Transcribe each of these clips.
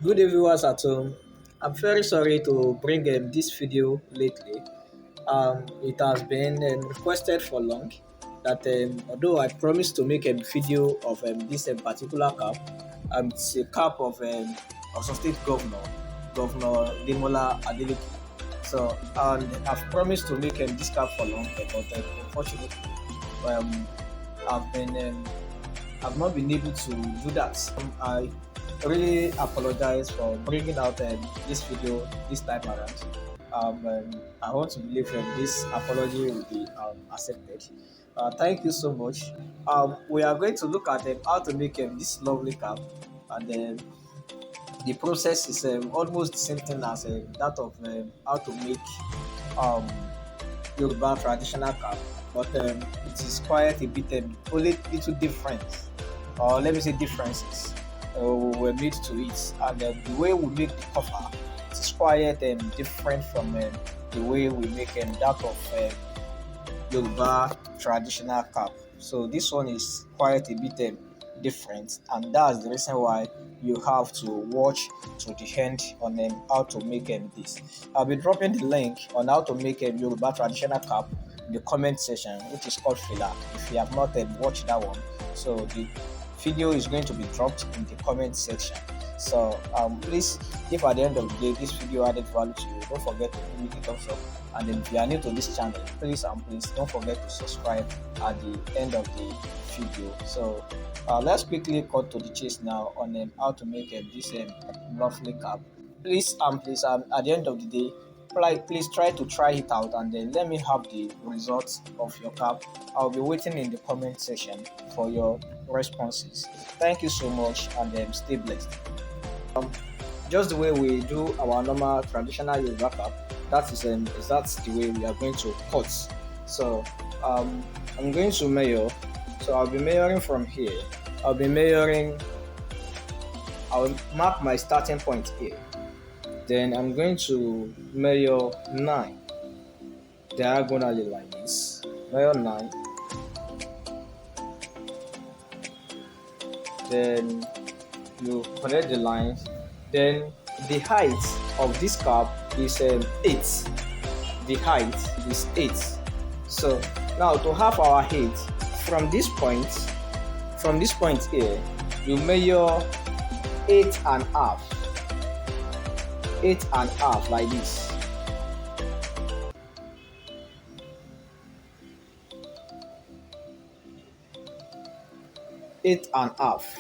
Good day, viewers at home. I'm very sorry to bring this video lately. It has been requested for long that although I promised to make a video of this particular cap, it's a cap of some state governor, Governor Demola Adeleke. So, and I've promised to make this cap for long, but unfortunately, um, I've been I've not been able to do that. I really apologize for bringing out this video this time around. I want to believe this apology will be accepted. Thank you so much. We are going to look at how to make this lovely cap, and then the process is almost the same thing as that of how to make um, Yoruba traditional cap, but it is quite a bit only little different, or let me say differences were made to it, and the way we make the cover it is quite different from the way we make that of Yoruba traditional cap. So this one is quite a bit different, and that's the reason why you have to watch to the end on how to make this. I'll be dropping the link on how to make a Yoruba traditional cap in the comment section, which is called fila. If you have not watched that one, so the video is going to be dropped in the comment section. So please, if at the end of the day this video added value to you, don't forget to give it a thumbs up. And then if you are new to this channel, please don't forget to subscribe at the end of the video. So let's quickly cut to the chase now on how to make this lovely cap. Please, at the end of the day, please try to try it out and then let me have the results of your cap. I'll be waiting in the comment section for your responses. Thank you so much, and stay blessed. Just the way we do our normal traditional Yoruba cap, that's the way we are going to cut. So I'm going to measure. So I'll be measuring from here. I'll be measuring. I'll mark my starting point here. Then I'm going to measure 9 diagonally like this. Measure 9. Then you connect the lines. Then the height of this cap is 8. The height is 8. So now to have our height from this point here, you measure 8 and a half. 8 and a half like this. Eight and a half.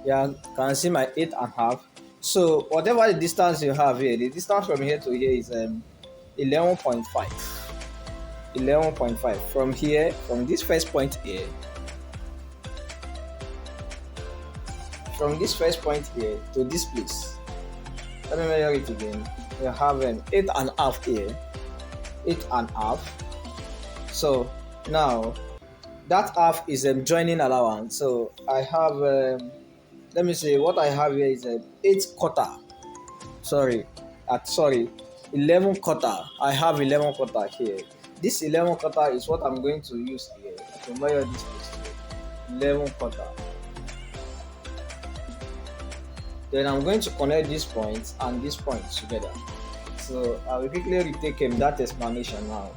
Yeah, can see my 8.5. So whatever the distance you have here, the distance from here to here is 11.5. 11.5 from here, from this first point here. From this first point here to this place. Let me measure it again. We have 8.5 here. 8.5. So now that half is joining allowance. So I have let me say what I have here is 8 quarter. Sorry, 11 quarter. I have 11 quarter here. This 11 quarter is what I'm going to use here to measure this place to 11 quarter. Then I'm going to connect this point and this point together. So I will quickly retake that explanation now.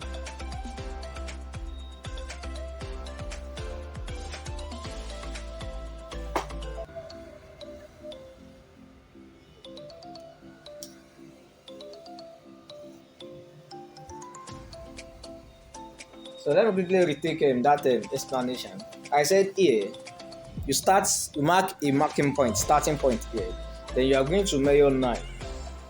So let me quickly retake that explanation. I said here, you mark a marking point, starting point here. Then you are going to measure 9.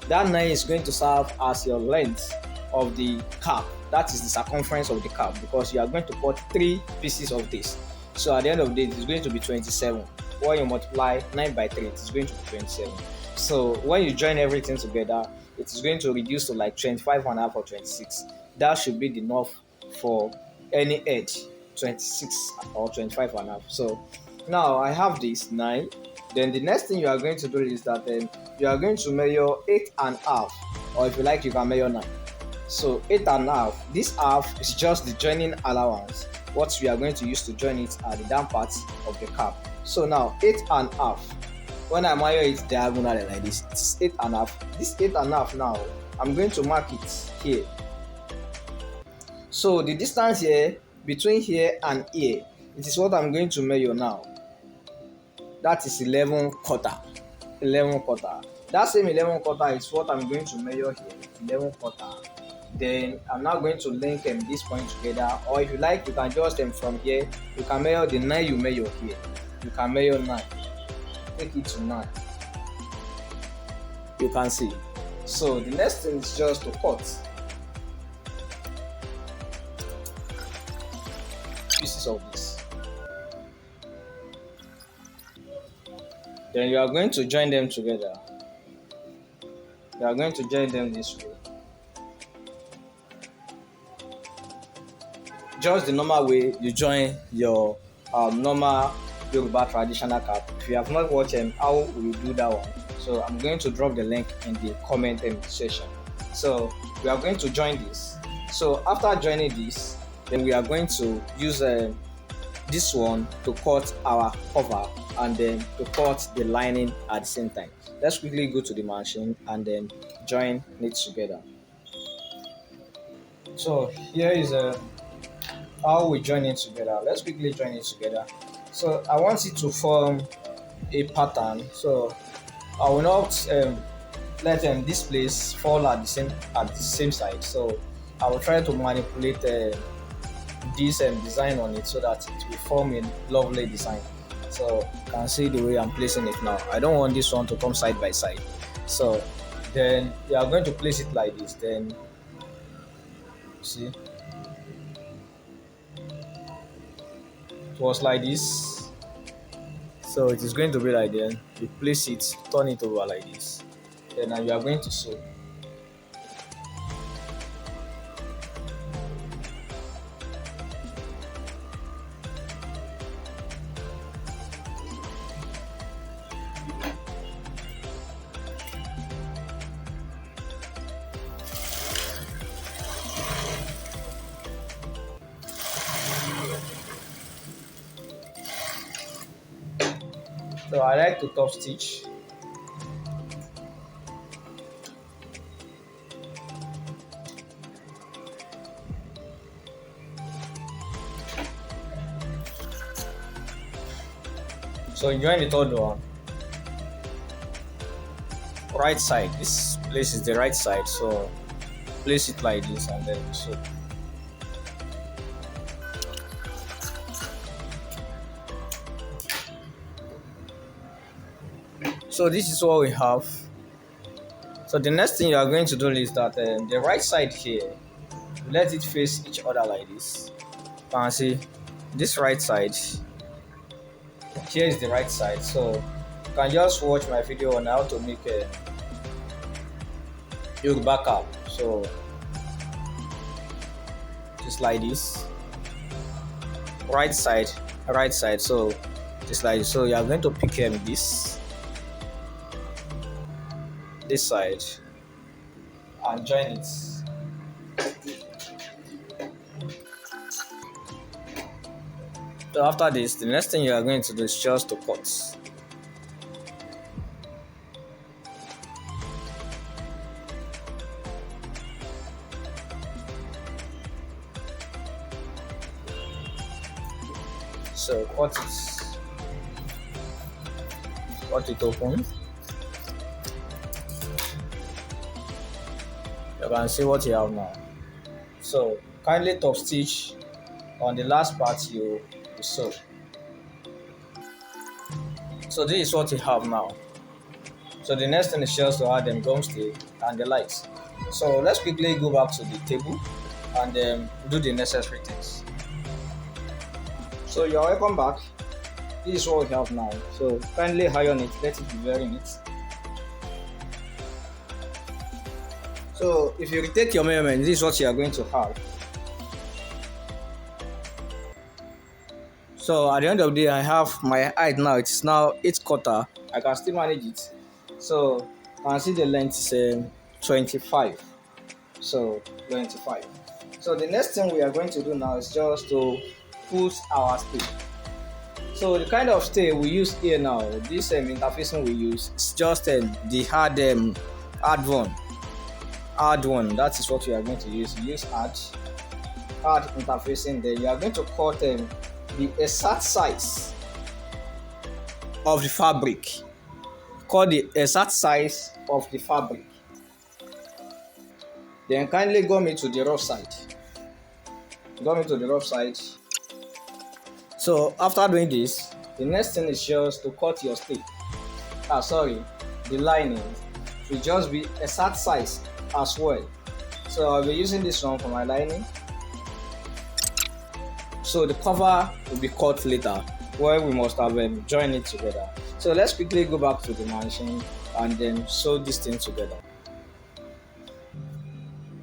That 9 is going to serve as your length of the cap. That is the circumference of the cap, because you are going to cut 3 pieces of this. So at the end of the day, it is going to be 27. When you multiply 9 by 3, it is going to be 27. So when you join everything together, it is going to reduce to like 25.5 or 26. That should be enough for any edge, 26 or 25.5. So now I have this 9. Then the next thing you are going to do is that you are going to measure 8.5, or if you like, you can measure 9. So 8.5. This half is just the joining allowance. What we are going to use to join it are the down parts of the cap. So now 8.5. When I measure it diagonally like this, it's 8.5. This 8.5 now, I'm going to mark it here. So the distance here between here and here, it is what I'm going to measure now. That is 11 quarter. 11 quarter. That same 11 quarter is what I'm going to measure here. 11 quarter. Then I'm now going to link this point together, or if you like, you can just from here, you can measure the 9 you measure here. You can measure 9. Take it to 9. You can see. So the next thing is just to cut pieces of this. Then you are going to join them together. You are going to join them this way. Just the normal way you join your normal Yoruba traditional cap. If you have not watched how we do that one, so I'm going to drop the link in the comment section. So we are going to join this. So after joining this, then we are going to use this one to cut our cover and then to cut the lining at the same time. Let's quickly go to the machine and then join it together. So here is how we join it together. Let's quickly join it together. So I want it to form a pattern. So I will not let this place fall at the same side. So I will try to manipulate this design on it so that it will form a lovely design. So you can see the way I'm placing it now. I don't want this one to come side by side. So then you are going to place it like this. Then see, it was like this. So it is going to be like that. You place it, turn it over like this. Then now you are going to sew. So I like to top stitch. So join the third one. Right side. This place is the right side. So place it like this and then sew. So this is what we have. So the next thing you are going to do is that the right side here, let it face each other like this. You can see this right side. Here is the right side. So you can just watch my video on how to make a Yoruba cap. So just like this. Right side, right side. So just like this. So you are going to pick this side and join it. So after this, the next thing you are going to do is just to cut. So cut it open. You can see what you have now. So kindly top stitch on the last part you sew. So this is what you have now. So the next thing is just to add them gum stick and the lights. So let's quickly go back to the table and do the necessary things. So you're welcome back. This is what we have now. So kindly iron it, let it be very neat. So if you retake your measurement, this is what you are going to have. So at the end of the day, I have my height now. It's now 8/4. I can still manage it. So you can see the length is 25. So 25. So the next thing we are going to do now is just to put our stick. So the kind of stay we use here now, this interfacing we use is just the hard one. That is what we are going to use. Use hard interfacing. Then you are going to cut the exact size of the fabric. Cut the exact size of the fabric. Then kindly gum it to the rough side. Gum it to the rough side. So after doing this, the next thing is just to cut your stay. The lining will just be exact size as well. So I'll be using this one for my lining. So the cover will be cut later where we must have joined it together. So let's quickly go back to the machine and then sew this thing together.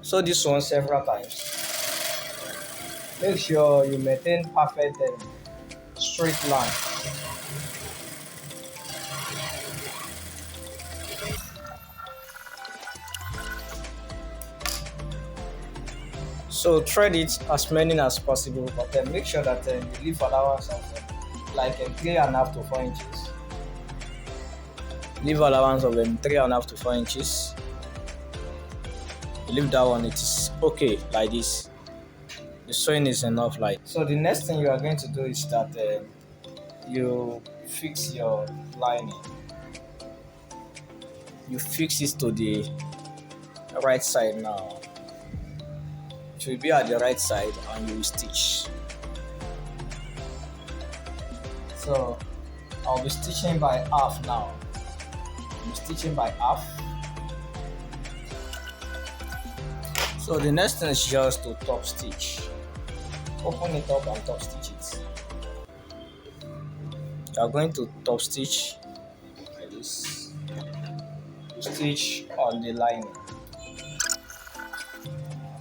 Sew this one several times. Make sure you maintain perfect straight line. So thread it as many as possible, but then make sure that you leave allowance of like 3.5 to 4 inches. Leave allowance of 3.5 to 4 inches. You leave that one, it is okay like this. The sewing is enough like. So the next thing you are going to do is that you fix your lining. You fix it to the right side now. It will be at the right side and you will stitch. So I'll be stitching by half now. I'm stitching by half. So the next thing is just to top stitch. Open it up and top stitch it. You are going to top stitch like this. You stitch on the lining.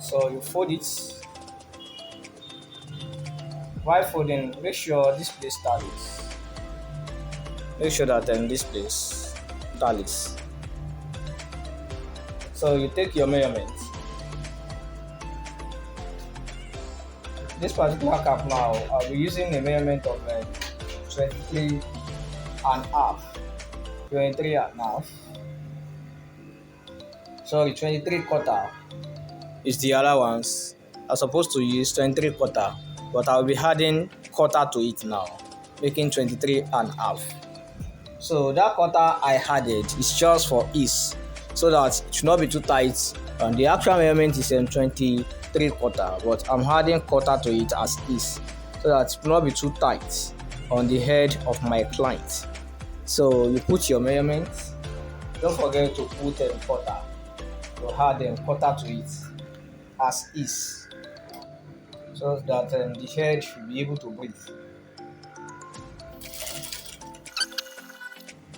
So you fold it. While folding, make sure this place tallies. Make sure that this place tallies. So you take your measurement. This particular cap now, I'll be using a measurement of 23 and half. 23 and half. Sorry, 23 quarter is the allowance. I'm supposed to use 23 quarter, but I'll be adding quarter to it now, making 23 and half. So that quarter I added is just for ease, so that it should not be too tight. And the actual measurement is 23 quarter, but I'm adding quarter to it as is, so that it will not be too tight on the head of my client. So you put your measurements. Don't forget to put quarter. You add quarter to it as is, so that the head should be able to breathe.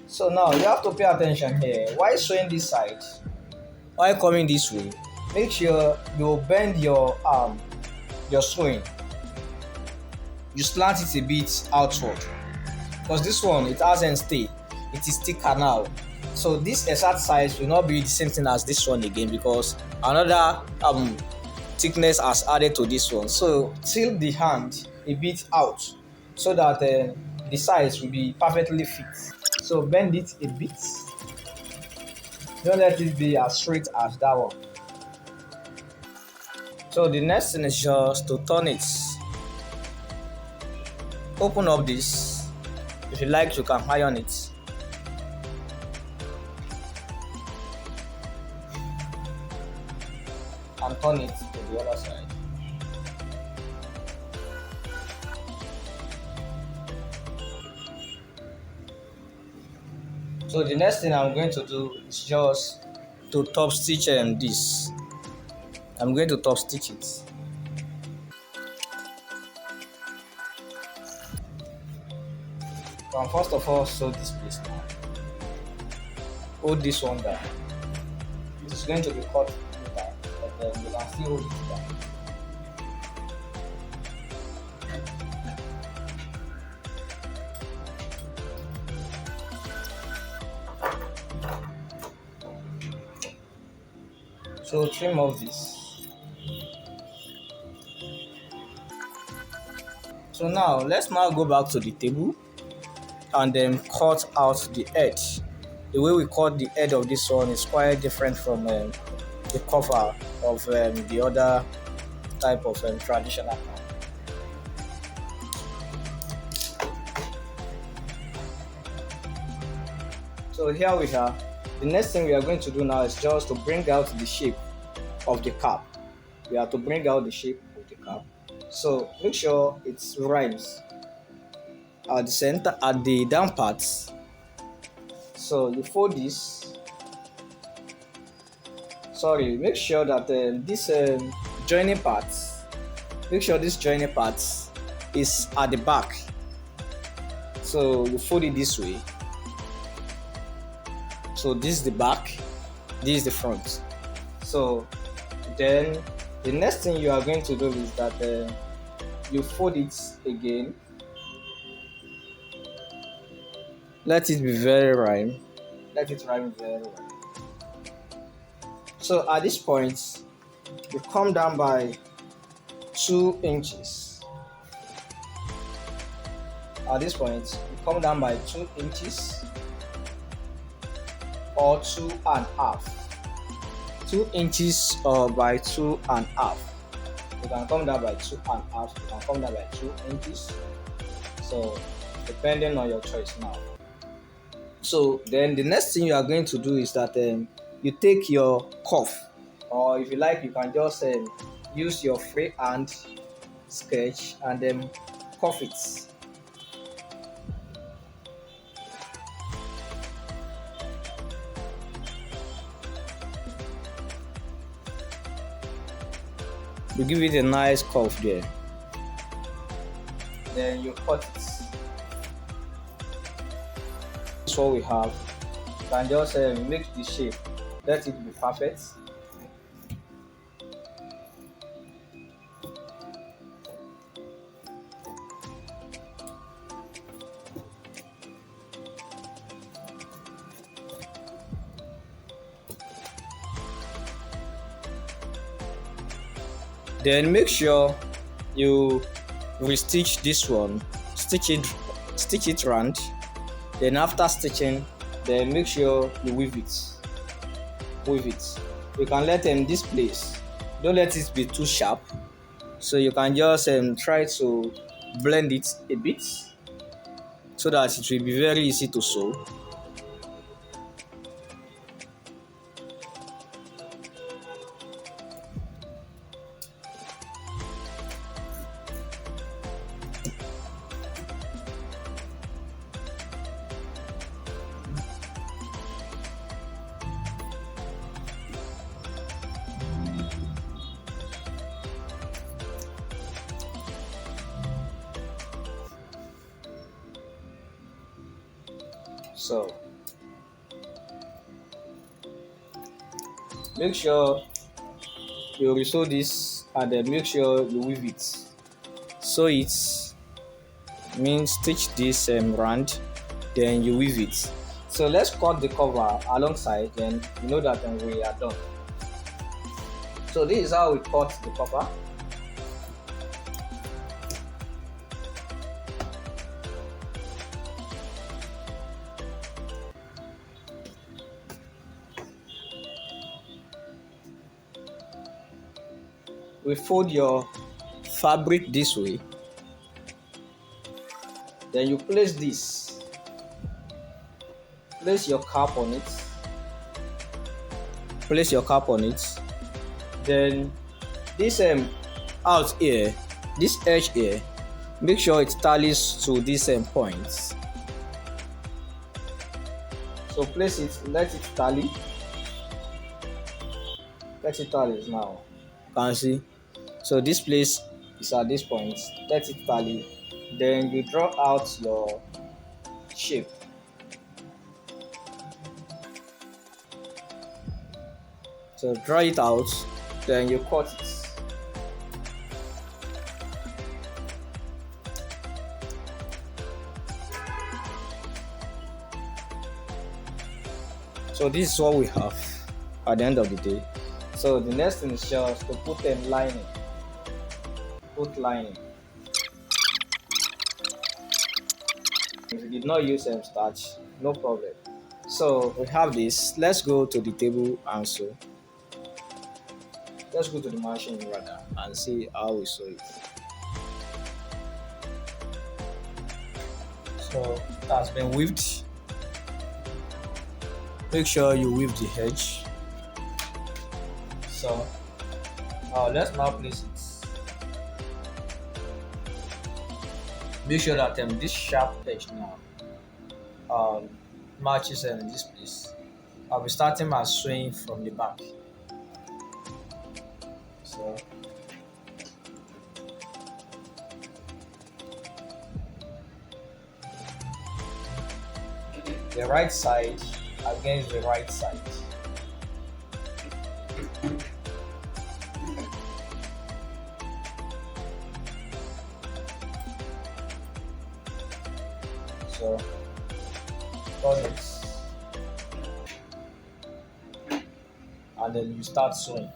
So now you have to pay attention here. While sewing this side, while coming this way, make sure you bend your sewing. You slant it a bit outward, because this one, it hasn't stay. It is thicker now. So this exact size will not be the same thing as this one again, because another thickness has added to this one. So tilt the hand a bit out, so that the size will be perfectly fit. So bend it a bit. Don't let it be as straight as that one. So the next thing is just to turn it. Open up this. If you like, you can iron it. And turn it to the other side. So the next thing I'm going to do is just to top stitch this. I'm going to top stitch it. So first of all, sew this place now. Hold this one down. It is going to be cut later, but then you can still hold it down. So trim off this. So now let's now go back to the table and then cut out the edge. The way we cut the edge of this one is quite different from the cover of the other type of traditional. So here we are. The next thing we are going to do now is just to bring out the shape of the cap. We have to bring out the shape of the cap. So make sure it rhymes at the center, at the down parts. So you fold this. Sorry, make sure that this joining parts. Make sure this joining parts is at the back. So you fold it this way. So this is the back, this is the front. So then the next thing you are going to do is that you fold it again. Let it be very rhyme. Let it rhyme very well. So at this point, you come down by 2 inches. At this point, you come down by 2 inches or 2.5. 2 inches or by 2.5. You can come down by 2.5. You can come down by 2 inches. So depending on your choice now. So then the next thing you are going to do is that you take your cuff, or if you like, you can just use your freehand sketch and then cuff it. You give it a nice cuff there. Then you cut it. That's what we have. You can just make the shape. Let it be perfect. Then make sure you restitch this one, stitch it round. Then after stitching, then make sure you weave it. You can let this place, don't let it be too sharp. So you can just try to blend it a bit so that it will be very easy to sew. So make sure you resew this and then make sure you weave it. So it means stitch this round, then you weave it. So let's cut the cover alongside, then you know that we are done. So this is how we cut the cover. We fold your fabric this way, then you place your cap on it, then this out here, this edge here, make sure it tallies to these points. So place it, let it tally now. You can see. So this place is at this point. Let it tally. Then you draw out your shape. So draw it out. Then you cut it. So this is what we have at the end of the day. So the next thing is just to put lining. Put lining. If you did not use starch, no problem. So we have this. Let's go to the table and sew. Let's go to the machine rather and see how we sew it. So it has been weaved. Make sure you weave the edge. So let's now place it. Make sure that this sharp edge now um, matches in this place. I'll be starting my sewing from the back. So the right side against the right side. So turn it and then you start sewing.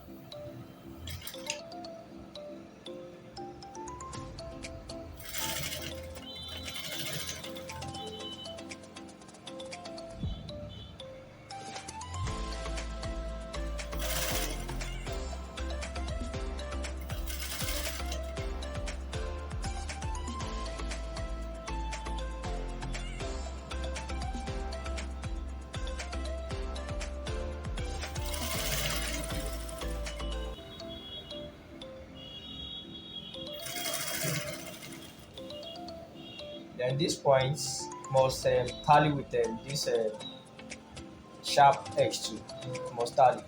Then these points must tally with this sharp edge too. Must tally.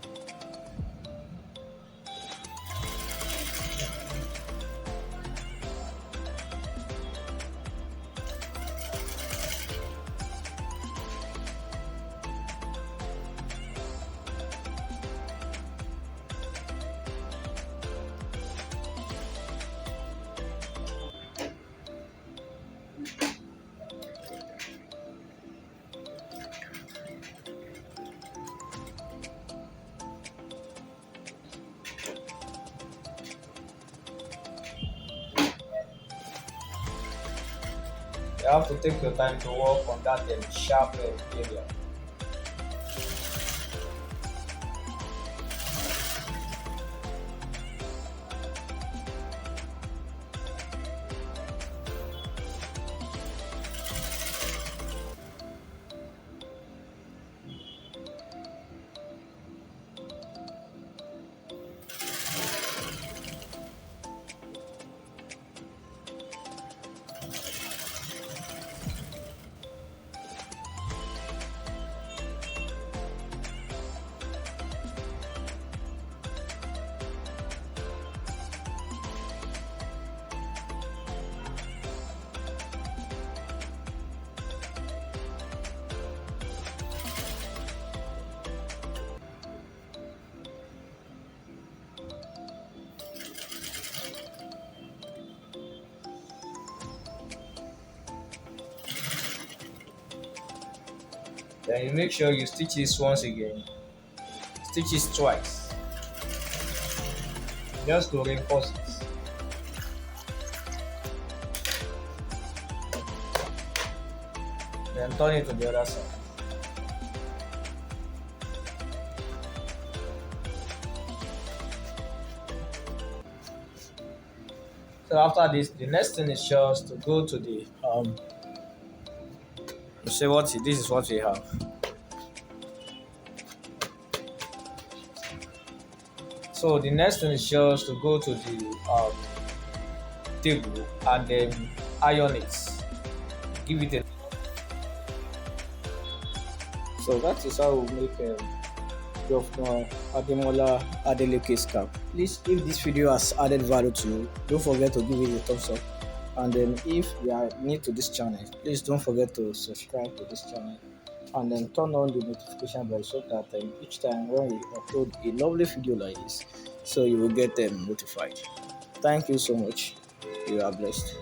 You have to take your time to work on that sharp area. Then you make sure you stitch this once again. Stitch it twice. Just to reinforce it. Then turn it to the other side. So after this, the next thing is just to go to the you say this is what we have. So the next thing is just to go to the table and then iron it. Give it a. So that is how we make Governor Ademola Adeleke's cap. Please, if this video has added value to you, don't forget to give it a thumbs up. And then if you are new to this channel, please don't forget to subscribe to this channel and then turn on the notification bell so that each time when we upload a lovely video like this, so you will get notified. Thank you so much. You are blessed.